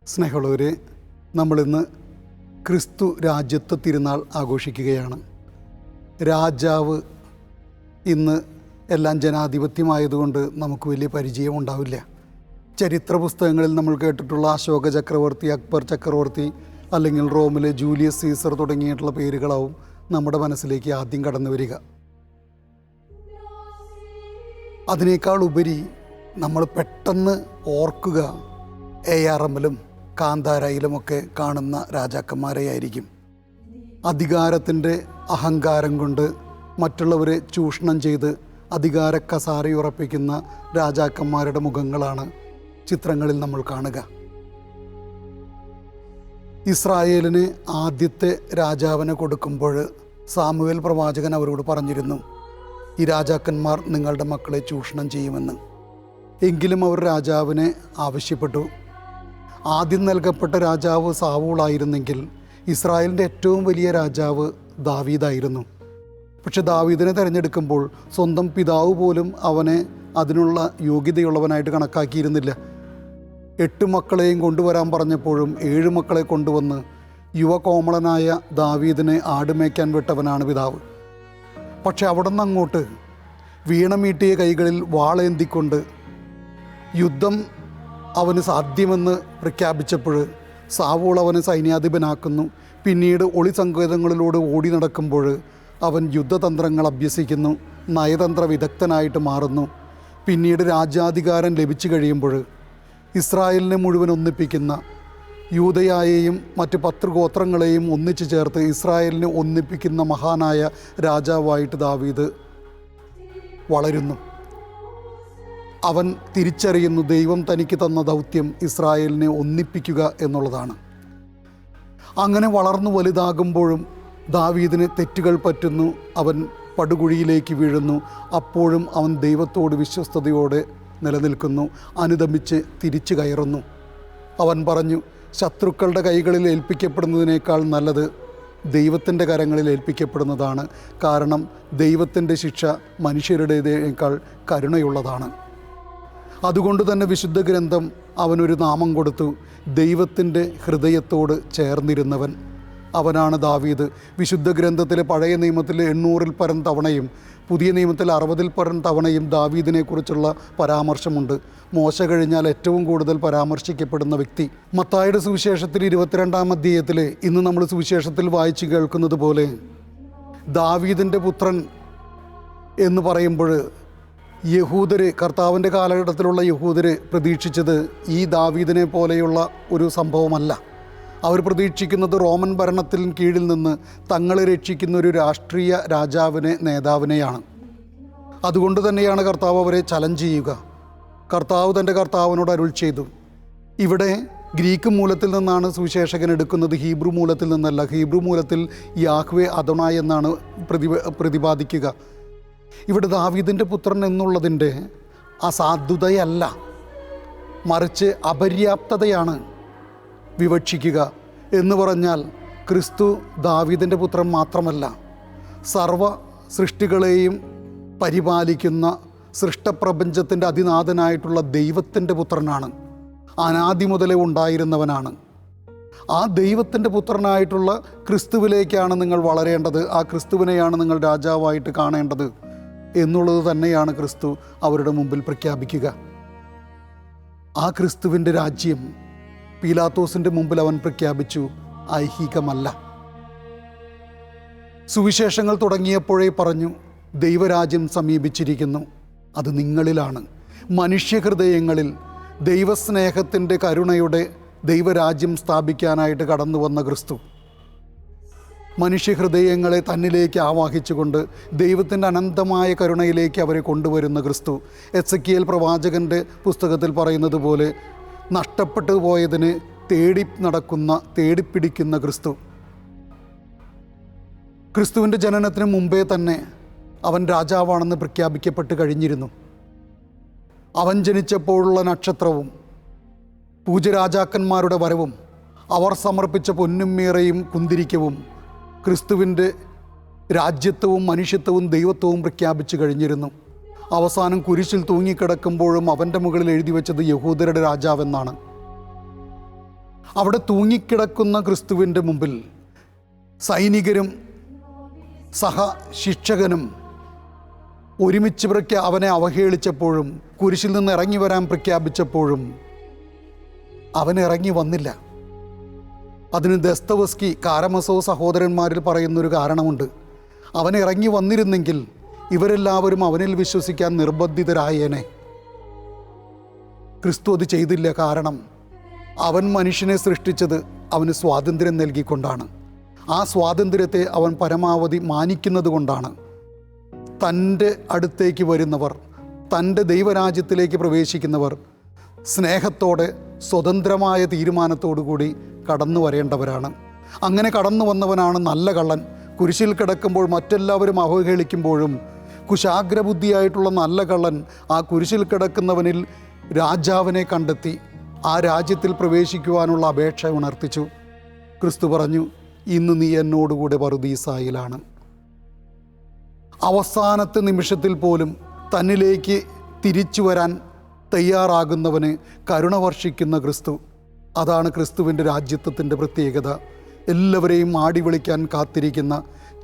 സ്നേഹമുള്ളവരെ, നമ്മളിന്ന് ക്രിസ്തു രാജ്യത്വ തിരുനാൾ ആഘോഷിക്കുകയാണ്. രാജാവ് ഇന്ന് എല്ലാം ജനാധിപത്യമായതുകൊണ്ട് നമുക്ക് വലിയ പരിചയമുണ്ടാവില്ല. ചരിത്ര പുസ്തകങ്ങളിൽ നമ്മൾ കേട്ടിട്ടുള്ള അശോക ചക്രവർത്തി, അക്ബർ ചക്രവർത്തി, അല്ലെങ്കിൽ റോമിലെ ജൂലിയസ് സീസർ തുടങ്ങിയിട്ടുള്ള പേരുകളാവും നമ്മുടെ മനസ്സിലേക്ക് ആദ്യം കടന്നു വരിക. അതിനേക്കാൾ ഉപരി നമ്മൾ പെട്ടെന്ന് ഓർക്കുക ARMലും കാന്താരയിലുമൊക്കെ കാണുന്ന രാജാക്കന്മാരെയായിരിക്കും. അധികാരത്തിൻ്റെ അഹങ്കാരം കൊണ്ട് മറ്റുള്ളവരെ ചൂഷണം ചെയ്ത് അധികാര കസാരയുറപ്പിക്കുന്ന രാജാക്കന്മാരുടെ മുഖങ്ങളാണ് ചിത്രങ്ങളിൽ നമ്മൾ കാണുക. ഇസ്രായേലിന് ആദ്യത്തെ രാജാവിനെ കൊടുക്കുമ്പോൾ സാമുവേൽ പ്രവാചകൻ അവരോട് പറഞ്ഞിരുന്നു, ഈ രാജാക്കന്മാർ നിങ്ങളുടെ മക്കളെ ചൂഷണം ചെയ്യുമെന്ന്. എങ്കിലും അവർ രാജാവിനെ ആവശ്യപ്പെട്ടു. ആദ്യം നൽകപ്പെട്ട രാജാവ് സാവൂളായിരുന്നെങ്കിൽ ഇസ്രായേലിൻ്റെ ഏറ്റവും വലിയ രാജാവ് ദാവീദായിരുന്നു. പക്ഷെ ദാവീദിനെ തിരഞ്ഞെടുക്കുമ്പോൾ സ്വന്തം പിതാവ് പോലും അവനെ അതിനുള്ള യോഗ്യതയുള്ളവനായിട്ട് കണക്കാക്കിയിരുന്നില്ല. 8 മക്കളെയും കൊണ്ടുവരാൻ പറഞ്ഞപ്പോഴും 7 മക്കളെ കൊണ്ടുവന്ന് യുവകോമളനായ ദാവീദിനെ ആടുമേയ്ക്കാൻ വിട്ടവനാണ് പിതാവ്. പക്ഷെ അവിടെ നിന്ന് അങ്ങോട്ട് വീണമീട്ടിയ കൈകളിൽ വാളേന്തിക്കൊണ്ട് യുദ്ധം അവന് സാധ്യമെന്ന് പ്രഖ്യാപിച്ചപ്പോൾ സാവൂൾ അവനെ സൈന്യാധിപനാക്കുന്നു. പിന്നീട് ഒളിസങ്കേതങ്ങളിലൂടെ ഓടി നടക്കുമ്പോൾ അവൻ യുദ്ധതന്ത്രങ്ങൾ അഭ്യസിക്കുന്നു, നയതന്ത്ര വിദഗ്ധനായിട്ട് മാറുന്നു. പിന്നീട് രാജ്യാധികാരം ലഭിച്ചു കഴിയുമ്പോൾ ഇസ്രായേലിനെ മുഴുവൻ ഒന്നിപ്പിക്കുന്ന, യൂദയായെയും മറ്റ് 10 ഗോത്രങ്ങളെയും ഒന്നിച്ചു ചേർത്ത് ഇസ്രായേലിനെ ഒന്നിപ്പിക്കുന്ന മഹാനായ രാജാവായിട്ട് ദാവീദ് വളരുന്നു. അവൻ തിരിച്ചറിയുന്നു ദൈവം തനിക്ക് തന്ന ദൗത്യം ഇസ്രായേലിനെ ഒന്നിപ്പിക്കുക എന്നുള്ളതാണ്. അങ്ങനെ വളർന്നു വലുതാകുമ്പോഴും ദാവീദിന് തെറ്റുകൾ പറ്റുന്നു, അവൻ പടുകുഴിയിലേക്ക് വീഴുന്നു. അപ്പോഴും അവൻ ദൈവത്തോട് വിശ്വസ്തയോടെ നിലനിൽക്കുന്നു, അനുദമിച്ച് തിരിച്ചു കയറുന്നു. അവൻ പറഞ്ഞു, ശത്രുക്കളുടെ കൈകളിൽ ഏൽപ്പിക്കപ്പെടുന്നതിനേക്കാൾ നല്ലത് ദൈവത്തിൻ്റെ കരങ്ങളിൽ ഏൽപ്പിക്കപ്പെടുന്നതാണ്. കാരണം ദൈവത്തിൻ്റെ ശിക്ഷ മനുഷ്യരുടേതിനേക്കാൾ കരുണയുള്ളതാണ്. അതുകൊണ്ട് തന്നെ വിശുദ്ധ ഗ്രന്ഥം അവനൊരു നാമം കൊടുത്തു, ദൈവത്തിൻ്റെ ഹൃദയത്തോട് ചേർന്നിരുന്നവൻ. അവനാണ് ദാവീദ്. വിശുദ്ധ ഗ്രന്ഥത്തിലെ പഴയ നിയമത്തിൽ 800-ൽ പരം തവണയും പുതിയ നിയമത്തിൽ 60-ൽ പരം തവണയും ദാവീദിനെക്കുറിച്ചുള്ള പരാമർശമുണ്ട്. മോശ കഴിഞ്ഞാൽ ഏറ്റവും കൂടുതൽ പരാമർശിക്കപ്പെടുന്ന വ്യക്തി. മത്തായിയുടെ സുവിശേഷത്തിൽ 22-ാം അധ്യായത്തിൽ ഇന്ന് നമ്മൾ സുവിശേഷത്തിൽ വായിച്ചു കേൾക്കുന്നത് പോലെ ദാവീദിൻ്റെ പുത്രൻ എന്ന് പറയുമ്പോൾ യഹൂദര്, കർത്താവിൻ്റെ കാലഘട്ടത്തിലുള്ള യഹൂദര് പ്രതീക്ഷിച്ചത് ഈ ദാവീദിനെ പോലെയുള്ള ഒരു സംഭവമല്ല. അവർ പ്രതീക്ഷിക്കുന്നത് റോമൻ ഭരണത്തിന് കീഴിൽ നിന്ന് തങ്ങളെ രക്ഷിക്കുന്ന ഒരു രാഷ്ട്രീയ രാജാവിനെ, നേതാവിനെയാണ്. അതുകൊണ്ട് തന്നെയാണ് കർത്താവ് അവരെ ചലഞ്ച് ചെയ്യുക. കർത്താവ് തൻ്റെ കർത്താവിനോട് അരുൾ ചെയ്തു. ഇവിടെ ഗ്രീക്ക് മൂലത്തിൽ നിന്നാണ് സുവിശേഷകൻ എടുക്കുന്നത്, ഹീബ്രു മൂലത്തിൽ നിന്നല്ല. ഹീബ്രു മൂലത്തിൽ യാഹ്വേ അദോനായി എന്നാണ് പ്രതിപാദിക്കുക. ഇവിടെ ദാവീദിൻ്റെ പുത്രൻ എന്നുള്ളതിൻ്റെ അസാധുതയല്ല, മറിച്ച് അപര്യാപ്തതയാണ് വിവക്ഷിക്കുക. എന്ന് പറഞ്ഞാൽ ക്രിസ്തു ദാവീദിൻ്റെ പുത്രൻ മാത്രമല്ല, സർവ സൃഷ്ടികളെയും പരിപാലിക്കുന്ന സൃഷ്ടപ്രപഞ്ചത്തിൻ്റെ അതിനാഥനായിട്ടുള്ള ദൈവത്തിൻ്റെ പുത്രനാണ്. അനാദി മുതലേ ഉണ്ടായിരുന്നവനാണ്. ആ ദൈവത്തിൻ്റെ പുത്രനായിട്ടുള്ള ക്രിസ്തുവിലേക്കാണ് നിങ്ങൾ വളരേണ്ടത്, ആ ക്രിസ്തുവിനെയാണ് നിങ്ങൾ രാജാവായിട്ട് കാണേണ്ടത് എന്നുള്ളത് തന്നെയാണ് ക്രിസ്തു അവരുടെ മുമ്പിൽ പ്രഖ്യാപിക്കുക. ആ ക്രിസ്തുവിൻ്റെ രാജ്യം പീലാത്തോസിൻ്റെ മുമ്പിൽ അവൻ പ്രഖ്യാപിച്ചു, ഐഹികമല്ല. സുവിശേഷങ്ങൾ തുടങ്ങിയപ്പോഴേ പറഞ്ഞു, ദൈവരാജ്യം സമീപിച്ചിരിക്കുന്നു, അത് നിങ്ങളിലാണ്. മനുഷ്യഹൃദയങ്ങളിൽ ദൈവസ്നേഹത്തിൻ്റെ കരുണയുടെ ദൈവരാജ്യം സ്ഥാപിക്കാനായിട്ട് കടന്നു വന്ന ക്രിസ്തു മനുഷ്യഹൃദയങ്ങളെ തന്നിലേക്ക് ആവാഹിച്ചുകൊണ്ട് ദൈവത്തിൻ്റെ അനന്തമായ കരുണയിലേക്ക് അവരെ കൊണ്ടുവരുന്ന ക്രിസ്തു. എസെക്കിയേൽ പ്രവാചകൻ്റെ പുസ്തകത്തിൽ പറയുന്നത് പോലെ നഷ്ടപ്പെട്ടു പോയതിന് തേടിപ്പിടിക്കുന്ന ക്രിസ്തു. ക്രിസ്തുവിൻ്റെ ജനനത്തിന് മുമ്പേ തന്നെ അവൻ രാജാവാണെന്ന് പ്രഖ്യാപിക്കപ്പെട്ട് കഴിഞ്ഞിരുന്നു. അവൻ ജനിച്ചപ്പോഴുള്ള നക്ഷത്രവും പൂജരാജാക്കന്മാരുടെ വരവും അവർ സമർപ്പിച്ച പൊന്നും മീറയും കുന്തിരിക്കവും ക്രിസ്തുവിൻ്റെ രാജ്യത്വവും മനുഷ്യത്വവും ദൈവത്വവും പ്രഖ്യാപിച്ചു കഴിഞ്ഞിരുന്നു. അവസാനം കുരിശിൽ തൂങ്ങിക്കിടക്കുമ്പോഴും അവൻ്റെ മുകളിൽ എഴുതി വെച്ചത് യഹൂദരുടെ രാജാവെന്നാണ്. അവിടെ തൂങ്ങിക്കിടക്കുന്ന ക്രിസ്തുവിൻ്റെ മുമ്പിൽ സൈനികരും സഹശിക്ഷകനും ഒരുമിച്ച് അവനെ അവഹേളിച്ചപ്പോഴും കുരിശിൽ നിന്ന് ഇറങ്ങി വരാൻ പ്രഖ്യാപിച്ചപ്പോഴും അവൻ ഇറങ്ങി വന്നില്ല. അതിന് ദസ്തവസ്കി കാരമസോ സഹോദരന്മാരിൽ പറയുന്നൊരു കാരണമുണ്ട്. അവൻ ഇറങ്ങി വന്നിരുന്നെങ്കിൽ ഇവരെല്ലാവരും അവനിൽ വിശ്വസിക്കാൻ നിർബന്ധിതരായേനെ. ക്രിസ്തു അത് ചെയ്തില്ല. കാരണം അവൻ മനുഷ്യനെ സൃഷ്ടിച്ചത് അവന് സ്വാതന്ത്ര്യം നൽകിക്കൊണ്ടാണ്. ആ സ്വാതന്ത്ര്യത്തെ അവൻ പരമാവധി മാനിക്കുന്നത് കൊണ്ടാണ്. തൻ്റെ അടുത്തേക്ക് വരുന്നവർ, തൻ്റെ ദൈവരാജ്യത്തിലേക്ക് പ്രവേശിക്കുന്നവർ സ്നേഹത്തോടെ സ്വതന്ത്രമായ തീരുമാനത്തോടു കൂടി കടന്നു വരേണ്ടവരാണ്. അങ്ങനെ കടന്നു വന്നവനാണ് നല്ല കള്ളൻ. കുരിശിൽ കിടക്കുമ്പോൾ മറ്റെല്ലാവരും അവഹേളിക്കുമ്പോഴും കുശാഗ്രബുദ്ധിയായിട്ടുള്ള നല്ല കള്ളൻ ആ കുരിശിൽ കിടക്കുന്നവനിൽ രാജാവിനെ കണ്ടെത്തി ആ രാജ്യത്തിൽ പ്രവേശിക്കുവാനുള്ള അപേക്ഷ ഉണർത്തിച്ചു. ക്രിസ്തു പറഞ്ഞു, ഇന്ന് നീ എന്നോടുകൂടെ പറുദീസായിലാണ്. അവസാനത്തെ നിമിഷത്തിൽ പോലും തന്നിലേക്ക് തിരിച്ചു വരാൻ തയ്യാറാകുന്നവന് കരുണ വർഷിക്കുന്ന ക്രിസ്തു. അതാണ് ക്രിസ്തുവിൻ്റെ രാജ്യത്വത്തിൻ്റെ പ്രത്യേകത. എല്ലാവരെയും ആടി വിളിക്കാൻ കാത്തിരിക്കുന്ന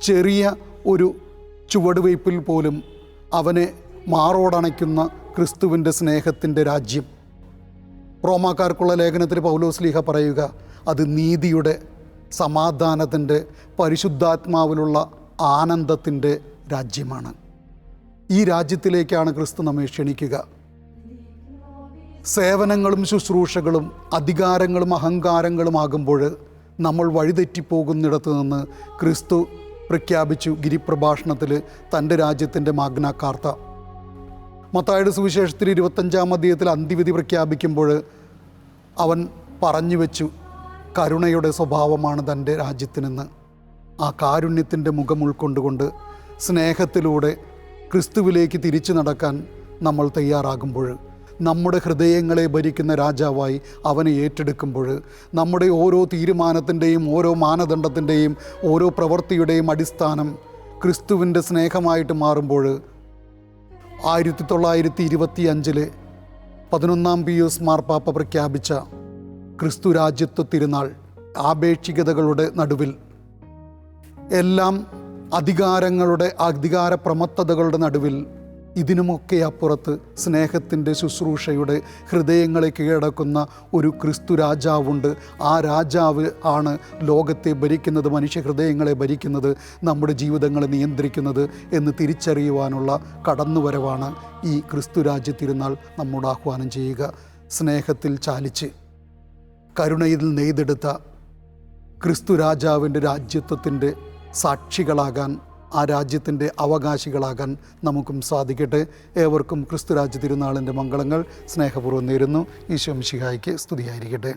ചെറിയ ഒരു ചുവടുവയ്പിൽ പോലും അവനെ മാറോടണയ്ക്കുന്ന ക്രിസ്തുവിൻ്റെ സ്നേഹത്തിൻ്റെ രാജ്യം. റോമാക്കാർക്കുള്ള ലേഖനത്തിൽ പൗലോസ്ലീഹ പറയുക, അത് നീതിയുടെ, സമാധാനത്തിൻ്റെ, പരിശുദ്ധാത്മാവിലുള്ള ആനന്ദത്തിൻ്റെ രാജ്യമാണ്. ഈ രാജ്യത്തിലേക്കാണ് ക്രിസ്തു നമ്മെ ക്ഷണിക്കുക. സേവനങ്ങളും ശുശ്രൂഷകളും അധികാരങ്ങളും അഹങ്കാരങ്ങളും ആകുമ്പോൾ നമ്മൾ വഴിതെറ്റിപ്പോകുന്നിടത്ത് നിന്ന് ക്രിസ്തു പ്രഖ്യാപിച്ചു ഗിരിപ്രഭാഷണത്തിൽ തൻ്റെ രാജ്യത്തിൻ്റെ മാഗ്ന കാർത്ത. മത്തായിയുടെ സുവിശേഷത്തിൽ 25-ാം അധ്യായത്തിൽ അന്ത്യവിധി പ്രഖ്യാപിക്കുമ്പോൾ അവൻ പറഞ്ഞു വെച്ചു, കരുണയുടെ സ്വഭാവമാണ് തൻ്റെ രാജ്യത്തിനെന്ന്. ആ കാരുണ്യത്തിൻ്റെ മുഖം ഉൾക്കൊണ്ടുകൊണ്ട് സ്നേഹത്തിലൂടെ ക്രിസ്തുവിലേക്ക് തിരിച്ചു നടക്കാൻ നമ്മൾ തയ്യാറാകുമ്പോൾ, നമ്മുടെ ഹൃദയങ്ങളെ ഭരിക്കുന്ന രാജാവായി അവനെ ഏറ്റെടുക്കുമ്പോൾ, നമ്മുടെ ഓരോ തീരുമാനത്തിൻ്റെയും ഓരോ മാനദണ്ഡത്തിൻ്റെയും ഓരോ പ്രവൃത്തിയുടെയും അടിസ്ഥാനം ക്രിസ്തുവിൻ്റെ സ്നേഹമായിട്ട് മാറുമ്പോൾ 1925 11-ാം പിയൂസ് മാർപ്പാപ്പ പ്രഖ്യാപിച്ച ക്രിസ്തു രാജ്യത്വ തിരുനാൾ ആപേക്ഷികതകളുടെ നടുവിൽ, എല്ലാം അധികാരങ്ങളുടെ അധികാരപ്രമത്തതകളുടെ നടുവിൽ, ഇതിനുമൊക്കെ അപ്പുറത്ത് സ്നേഹത്തിൻ്റെ ശുശ്രൂഷയുടെ ഹൃദയങ്ങളെ കീഴടക്കുന്ന ഒരു ക്രിസ്തു രാജാവുണ്ട്. ആ രാജാവ് ആണ് ലോകത്തെ ഭരിക്കുന്നത്, മനുഷ്യഹൃദയങ്ങളെ ഭരിക്കുന്നത്, നമ്മുടെ ജീവിതങ്ങളെ നിയന്ത്രിക്കുന്നത് എന്ന് തിരിച്ചറിയുവാനുള്ള കടന്നുവരവാണ് ഈ ക്രിസ്തു രാജ്യ തിരുനാൾ നമ്മോട് ആഹ്വാനം ചെയ്യുക. സ്നേഹത്തിൽ ചാലിച്ച് കരുണയിൽ നെയ്തെടുത്ത ക്രിസ്തു രാജാവിൻ്റെ രാജ്യത്വത്തിൻ്റെ സാക്ഷികളാകാൻ, ആ രാജ്യത്തിൻ്റെ അവകാശികളാകാൻ നമുക്കും സാധിക്കട്ടെ. ഏവർക്കും ക്രിസ്തു രാജ്യ തിരുനാളിൻ്റെ മംഗളങ്ങൾ സ്നേഹപൂർവ്വം നേരുന്നു. ഈശോ മിശിഹായ്ക്ക് സ്തുതിയായിരിക്കട്ടെ.